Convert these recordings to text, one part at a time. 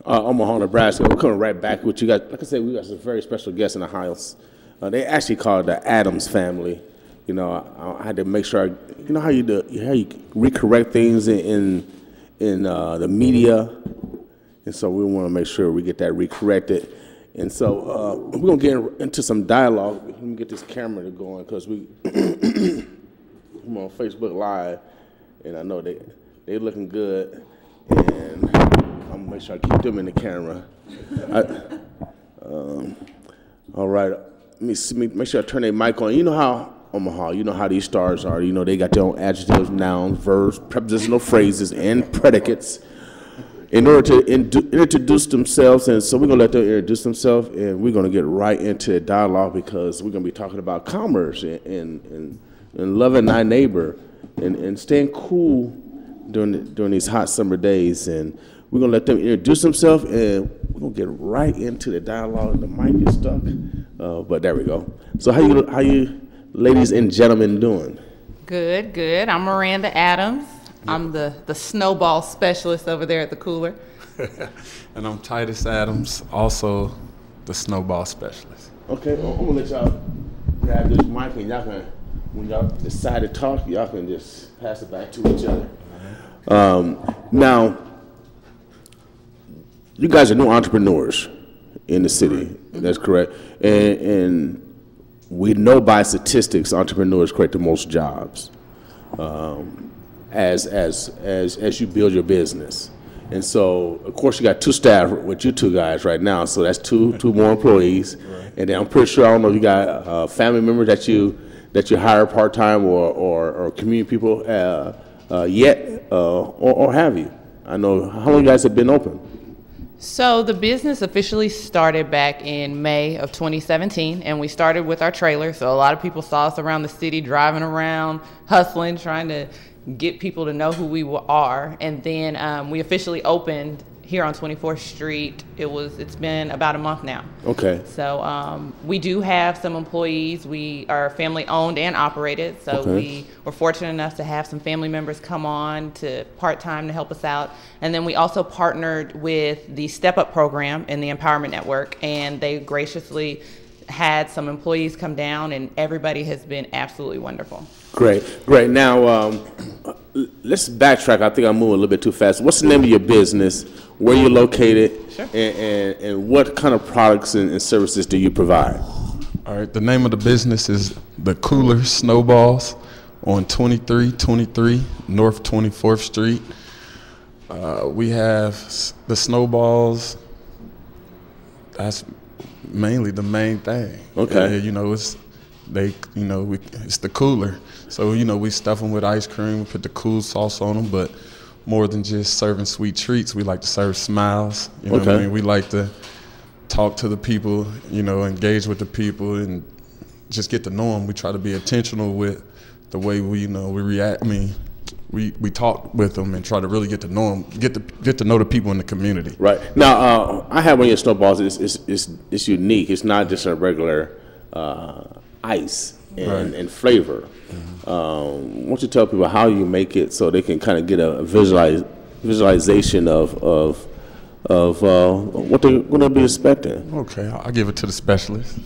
Omaha, Nebraska. We're coming right back with you guys. Like I said, we got some very special guests in the house. They actually call it the Adams family. You know, I had to make sure, you know how you recorrect things in the media, and so we want to make sure we get that recorrected. And so we're gonna get into some dialogue. Let me get this camera going because I'm on Facebook Live, and I know they're looking good, and I'm gonna make sure I keep them in the camera. All right, let me make sure I turn their mic on. You know how Omaha, you know how these stars are. You know they got their own adjectives, nouns, verbs, prepositional phrases, and predicates in order to introduce themselves. And so we're going to let them introduce themselves, and we're going to get right into the dialogue because we're going to be talking about commerce and loving thy neighbor and staying cool during these hot summer days. And we're going to let them introduce themselves, and we're going to get right into the dialogue. The mic is stuck, but there we go. So how you ladies and gentlemen doing? Good, good. I'm Miranda Adams. I'm the snowball specialist over there at the cooler. And I'm Titus Adams, also the snowball specialist. Okay, I'm gonna let y'all grab this mic and y'all can, when y'all decide to talk, y'all can just pass it back to each other. Now, you guys are new entrepreneurs in the city. That's correct. And we know by statistics, entrepreneurs create the most jobs. As you build your business. And so, of course, you got two staff with you two guys right now, so that's two more employees. Right. And then I'm pretty sure, I don't know if you got family members that you hire part-time or community people yet, or have you? I know, how long you guys have been open? So the business officially started back in May of 2017, and we started with our trailer. So a lot of people saw us around the city, driving around, hustling, trying to get people to know who we are. And then we officially opened here on 24th Street. It's been about a month now. Okay. So we do have some employees. We are family owned and operated. So we were fortunate enough to have some family members come on to part-time to help us out. And then we also partnered with the Step Up program in the Empowerment Network, and they graciously had some employees come down, and everybody has been absolutely wonderful. Great. Now, let's backtrack. I think I'm moving a little bit too fast. What's the name of your business? Where you're located? Sure. And what kind of products and services do you provide? All right. The name of the business is the Cool Sno-Balls on 2323 North 24th Street. We have the snowballs. That's mainly the main thing. Okay. You know, it's the cooler. So, you know, we stuff them with ice cream, we put the cool sauce on them, but more than just serving sweet treats, we like to serve smiles. You know what I mean? We like to talk to the people, you know, engage with the people and just get to know them. We try to be intentional with the way we react. I mean, we talk with them and try to really get to know them, get to know the people in the community. Right. Now, I have one of your snowballs. It's unique. It's not just a regular ice and flavor. Why don't you tell people how you make it so they can kind of get a visualization of what they're going to be expecting? Okay, I'll give it to the specialist.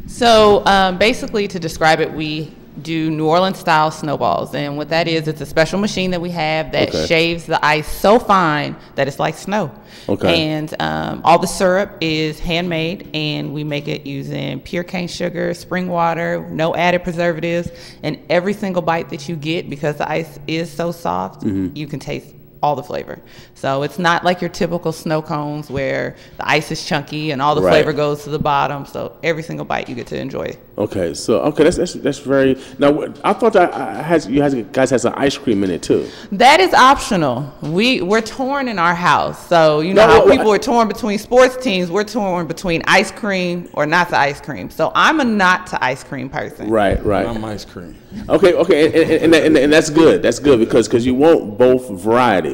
So basically, to describe it, we do New Orleans style snowballs, and what that is, it's a special machine that we have that shaves the ice so fine that it's like snow. And all the syrup is handmade, and we make it using pure cane sugar, spring water, no added preservatives, and every single bite that you get, because the ice is so soft, you can taste all the flavor. So it's not like your typical snow cones where the ice is chunky and all the flavor goes to the bottom. So every single bite you get to enjoy. Okay, so that's very. Now I thought that you guys had some ice cream in it too. That is optional. We're torn in our house. So you know how people are torn between sports teams. We're torn between ice cream or not the ice cream. So I'm a not to ice cream person. Right. I'm ice cream. Okay, and that's good. That's good because you want both variety,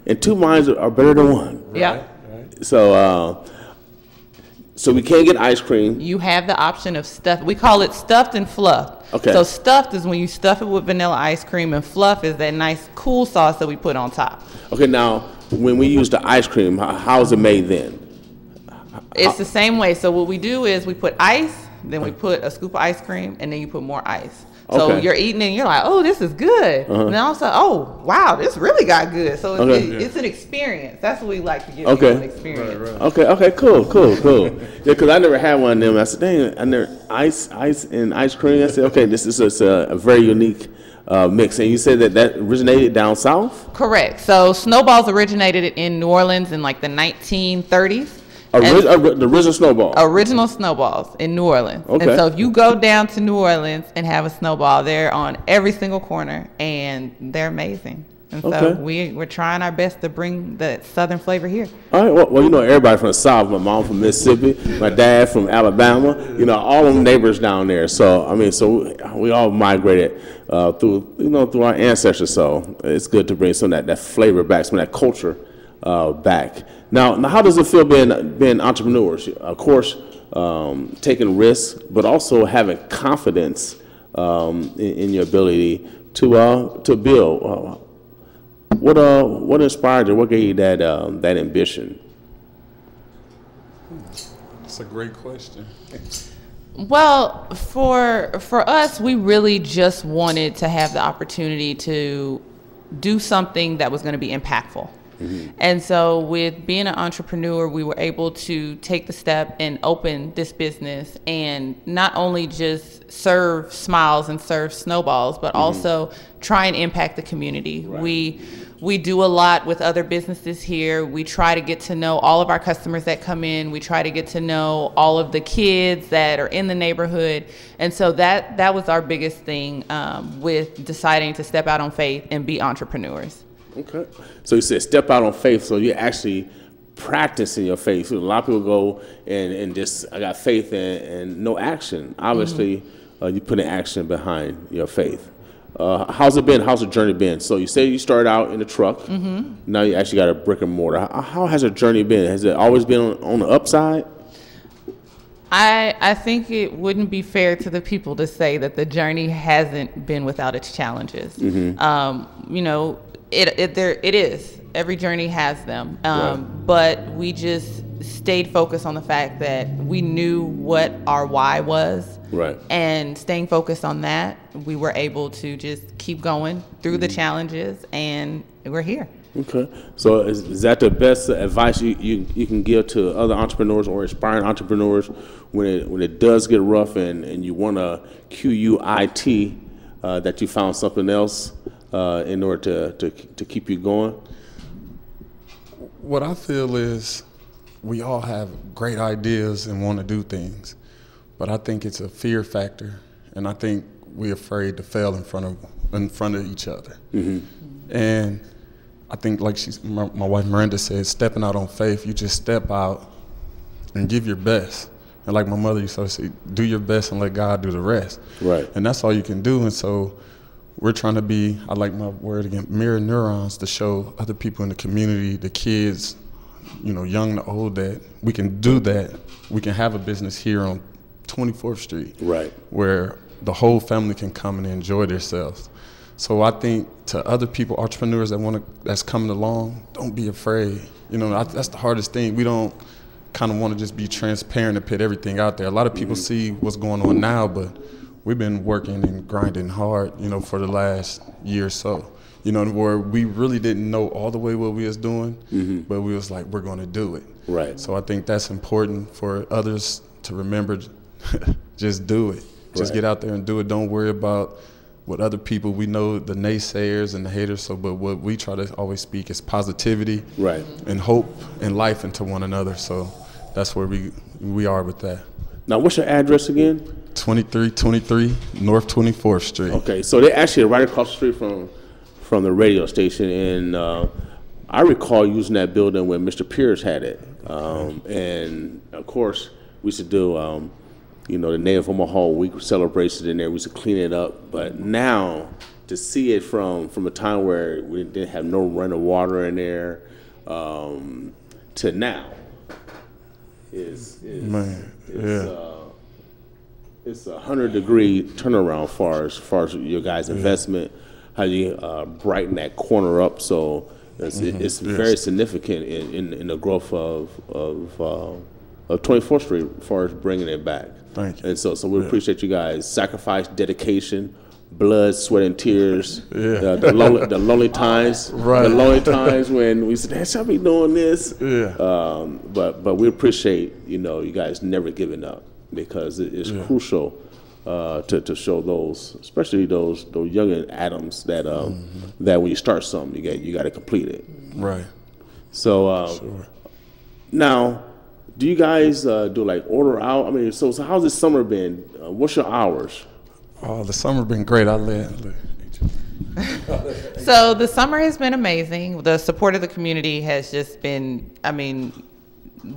and two minds are better than one. Yeah. So we can't get ice cream. You have the option of stuff. We call it stuffed and fluffed. Okay. So stuffed is when you stuff it with vanilla ice cream, and fluff is that nice cool sauce that we put on top. Okay, now when we use the ice cream, how is it made then? It's the same way. So what we do is we put ice, then we put a scoop of ice cream, and then you put more ice. So you're eating and you're like, oh, this is good. And then also, oh, wow, this really got good. So it's an experience. That's what we like to give people, an experience. Right. Okay, cool. Yeah, because I never had one of them. I said, dang, I never ice and ice cream. I said, okay, this is a very unique mix. And you said that originated down south? Correct. So Sno-Balls originated in New Orleans in like the 1930s. The original Sno-Ball. Original Sno-Balls in New Orleans. Okay. And so if you go down to New Orleans and have a Sno-Ball, they're on every single corner, and they're amazing. And so we're trying our best to bring the Southern flavor here. All right. Well, you know, everybody from the South. My mom from Mississippi, my dad from Alabama. You know, all of them neighbors down there. So I mean, we all migrated through our ancestors. So it's good to bring some of that flavor back, some of that culture back. Now, how does it feel being entrepreneurs? Of course, taking risks, but also having confidence in your ability to build. What inspired you? What gave you that ambition? That's a great question. Well, for us, we really just wanted to have the opportunity to do something that was going to be impactful. And so with being an entrepreneur, we were able to take the step and open this business and not only just serve smiles and serve Sno-Balls, but also try and impact the community. Right. We do a lot with other businesses here. We try to get to know all of our customers that come in. We try to get to know all of the kids that are in the neighborhood. And so that was our biggest thing with deciding to step out on faith and be entrepreneurs. Okay. So you said step out on faith. So you're actually practicing your faith. So a lot of people go and just, I got faith and no action. Obviously, you put an action behind your faith. How's it been? How's the journey been? So you say you started out in a truck. Now you actually got a brick and mortar. How has the journey been? Has it always been on the upside? I think it wouldn't be fair to the people to say that the journey hasn't been without its challenges. You know, it is. Every journey has them. But we just stayed focused on the fact that we knew what our why was. Right. And staying focused on that, we were able to just keep going through the challenges, and we're here. Okay. So is that the best advice you can give to other entrepreneurs or aspiring entrepreneurs when it does get rough and you want to quit, that you found something else in order to keep you going? What I feel is we all have great ideas and want to do things, but I think it's a fear factor, and I think we're afraid to fail in front of each other. And I think, like my wife Miranda said, stepping out on faith, you just step out and give your best. And like my mother used to say, do your best and let God do the rest. Right. And that's all you can do. And so we're trying to be, I like my word again, mirror neurons to show other people in the community, the kids, you know, young to old, that we can do that. We can have a business here on 24th Street. Right. Where the whole family can come and enjoy themselves. So I think to other people, entrepreneurs that's coming along, don't be afraid. You know, that's the hardest thing. We don't kind of want to just be transparent and put everything out there. A lot of people see what's going on now, but we've been working and grinding hard, you know, for the last year or so. You know, where we really didn't know all the way what we was doing, but we was like, we're going to do it. Right. So I think that's important for others to remember. Just do it. Just get out there and do it. Don't worry about what other people, we know the naysayers and the haters, but what we try to always speak is positivity, right, and hope and life into one another. So that's where we are with that. Now, what's your address again? 2323 North 24th Street. Okay, so they're actually right across the street from the radio station, and I recall using that building when Mr. Pierce had it, and of course we used to do you know, the Native Omaha Week celebrations in there. We used to clean it up. But now, to see it from a time where we didn't have no running water in there to now is it's a 100-degree turnaround as far as your guys' investment. How you brighten that corner up so It's very significant in the growth of 24th Street as far as bringing it back. Thank you. And so we appreciate you guys' sacrifice, dedication, blood, sweat, and tears. The lonely times. Right. The lonely times when we said, "Hey, should I be doing this?" Yeah. But we appreciate you guys never giving up, because it's crucial to show those, especially those young Adams, that that when you start something, you got to complete it. Right. So Sure. now, do you guys do like order out? I mean, so how's this summer been? What's your hours? Oh, the summer been great. So the summer has been amazing. The support of the community has just been, I mean,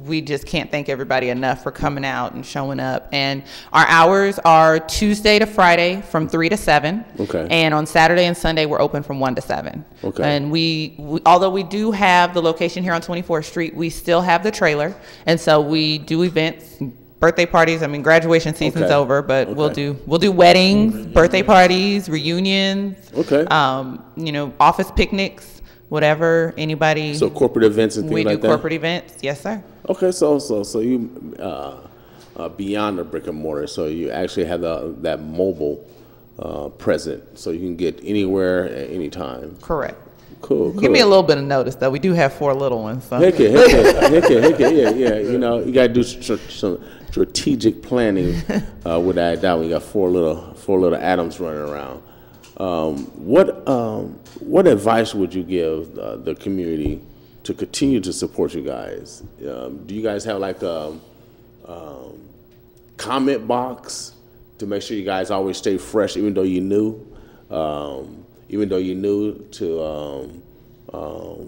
we just can't thank everybody enough for coming out and showing up. And our hours are Tuesday to Friday from 3 to 7. Okay. And on Saturday and Sunday, we're open from 1 to 7. Okay. And we although we do have the location here on 24th Street, we still have the trailer. And so we do events, birthday parties. I mean, graduation season's over, but we'll do weddings, birthday parties, reunions. Okay. Office picnics, whatever, anybody. So corporate events and things like that? We do corporate events, yes, sir. Okay, so you beyond the brick and mortar, so you actually have that mobile present, so you can get anywhere at any time. Correct. Cool. Give me a little bit of notice, though. We do have 4 little ones. So. Heck yeah. Yeah. You got to do some strategic planning with that. We got four little Adams running around. What advice would you give the community to continue to support you guys? Do you guys have like a comment box to make sure you guys always stay fresh, even though you're new?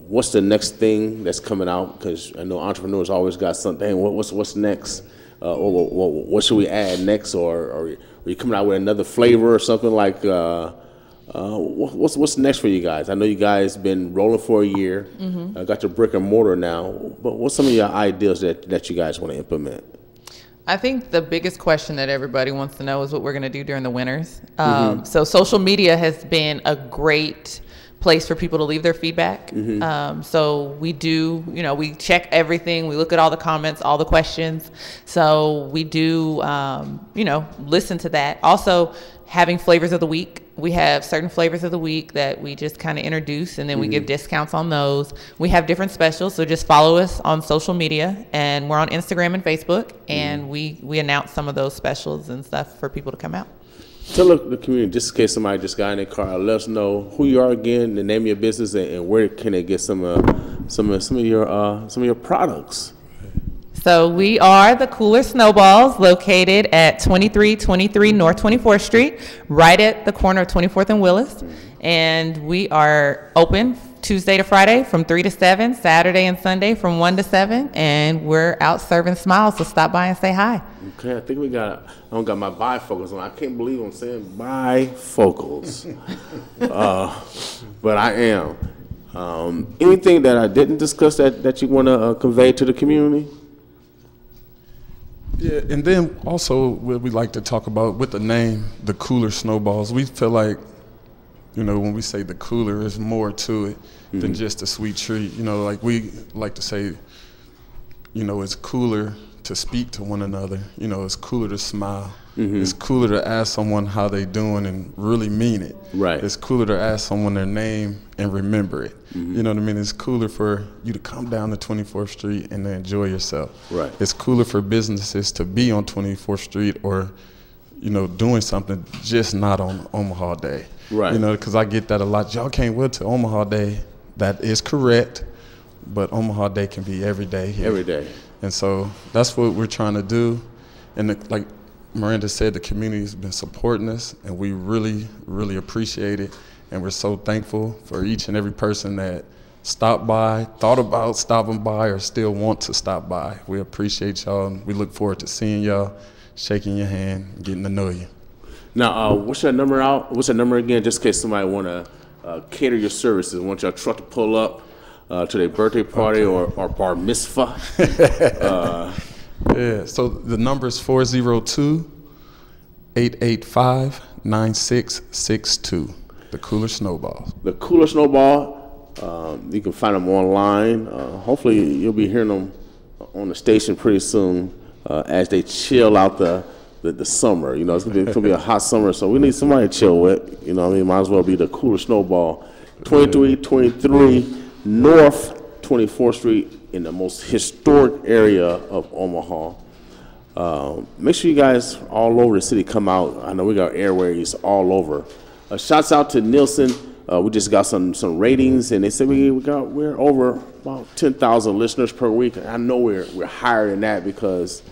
What's the next thing that's coming out? Because I know entrepreneurs always got something. What's next? Or what should we add next? Or are you coming out with another flavor or something like? What's next for you guys? I know you guys been rolling for a year. Got your brick and mortar now, but what's some of your ideas that you guys want to implement? I think the biggest question that everybody wants to know is what we're going to do during the winters. So social media has been a great place for people to leave their feedback. So we do, we check everything. We look at all the comments, all the questions. So we do, listen to that. Also, having flavors of the week. We have certain flavors of the week that we just kind of introduce, and then we give discounts on those. We have different specials, so just follow us on social media, and we're on Instagram and Facebook, and we announce some of those specials and stuff for people to come out. Tell the community, just in case somebody just got in their car, let us know who you are again, the name of your business, and where can they get some of your products. So we are the Cool Sno-Balls, located at 2323 North 24th Street, right at the corner of 24th and Willis. And we are open Tuesday to Friday from 3 to 7, Saturday and Sunday from 1 to 7, and we're out serving smiles, so stop by and say hi. Okay, I think I don't got my bifocals on. I can't believe I'm saying bifocals. But I am. Anything that I didn't discuss that you want to convey to the community? Yeah, and then also what we like to talk about with the name, the Cooler Sno-Balls, we feel like, when we say the cooler, there's more to it than just a sweet treat. Like we like to say, it's cooler to speak to one another. It's cooler to smile. It's cooler to ask someone how they doing and really mean it. Right. It's cooler to ask someone their name and remember it. You know what I mean? It's cooler for you to come down to 24th Street and to enjoy yourself. Right. It's cooler for businesses to be on 24th Street or, doing something just not on Omaha Day. Right. Because I get that a lot. Y'all can't wait to Omaha Day. That is correct, but Omaha Day can be every day here. Every day. And so that's what we're trying to do. And like Miranda said, the community has been supporting us, and we really, really appreciate it. And we're so thankful for each and every person that stopped by, thought about stopping by, or still want to stop by. We appreciate y'all, and we look forward to seeing y'all, shaking your hand, and getting to know you. Now, what's your number again, just in case somebody want to cater your services? Want your truck to pull up to their birthday party or bar mitzvah? Yeah, so the number is 402-885-9662. The Cooler Sno-Balls. The Cooler Sno-Ball. You can find them online. Hopefully, you'll be hearing them on the station pretty soon as they chill out the summer. You know, it's gonna be a hot summer, so we need somebody to chill with. You know what I mean? Might as well be the Cooler Sno-Ball. 2323 North 24th Street in the most historic area of Omaha. Make sure you guys all over the city come out. I know we got airways all over. Shouts out to Nielsen. We just got some ratings, and they said we're over about 10,000 listeners per week. I know we're higher than that because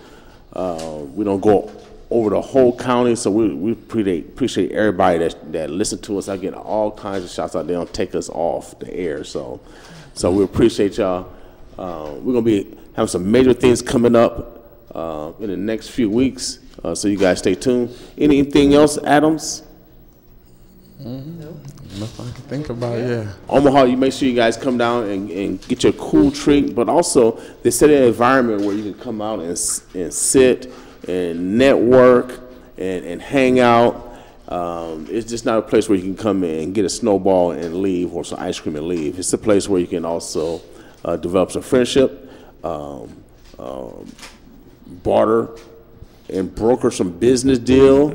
we don't go over the whole county. So we appreciate everybody that listen to us. I get all kinds of shouts out. They don't take us off the air. So we appreciate y'all. We're gonna be having some major things coming up in the next few weeks. So you guys stay tuned. Anything else, Adams? Nope. Nothing I can think about, yeah. Omaha, you make sure you guys come down and get your cool treat, but also they set an environment where you can come out and sit and network and hang out. It's just not a place where you can come in and get a snowball and leave, or some ice cream and leave. It's a place where you can also develop some friendship, barter, and broker some business deal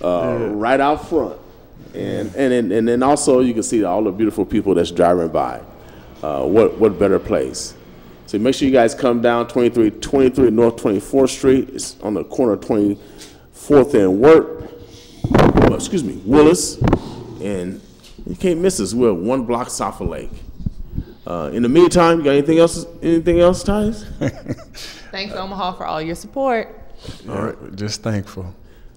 right out front. And then also you can see all the beautiful people that's driving by. What better place? So make sure you guys come down 2323 North 24th Street. It's on the corner of 24th and Willis. And you can't miss us. We're 1 block south of Lake. In the meantime, you got anything else, Titus? Thanks, Omaha, for all your support. All right, just thankful.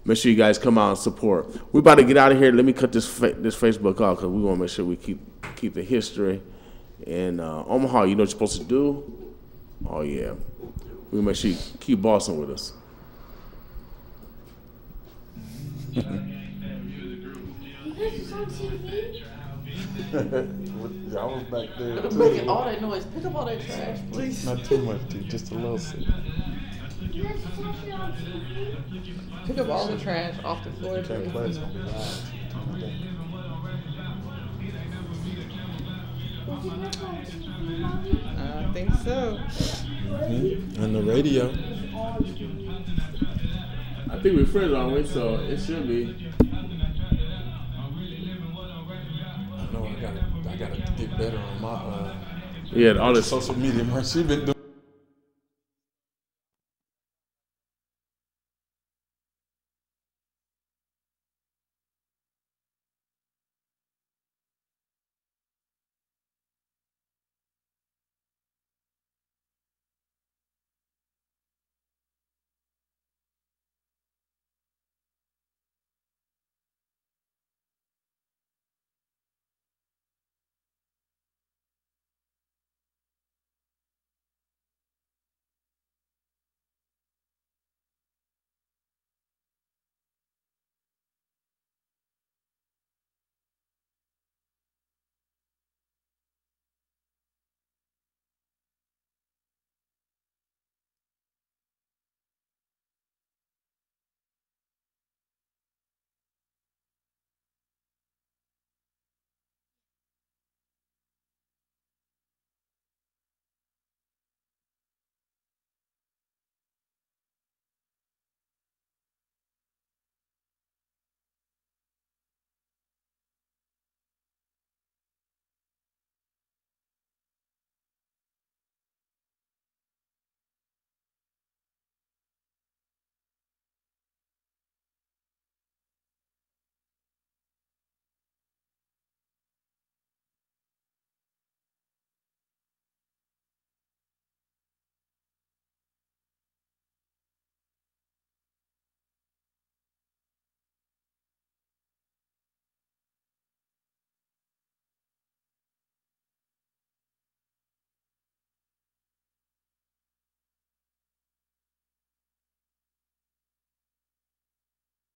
Make sure you guys come out and support. We're about to get out of here. Let me cut this Facebook off because we want to make sure we keep the history. And Omaha, you know what you're supposed to do? Oh, yeah. We'll make sure you keep bossing with us. You guys was on TV? Y'all was back there. Making all that noise. Pick up all that trash, please. Not too much, dude. Just a little bit. You guys was actually on TV? Pick up all the trash off the floor, Can't please. play, it's gonna be loud. Was you guys on TV, Mommy? I think so. And the radio. I think we're friends, aren't we? So it should be. I know I gotta get better on my Yeah, all this social media. She been doing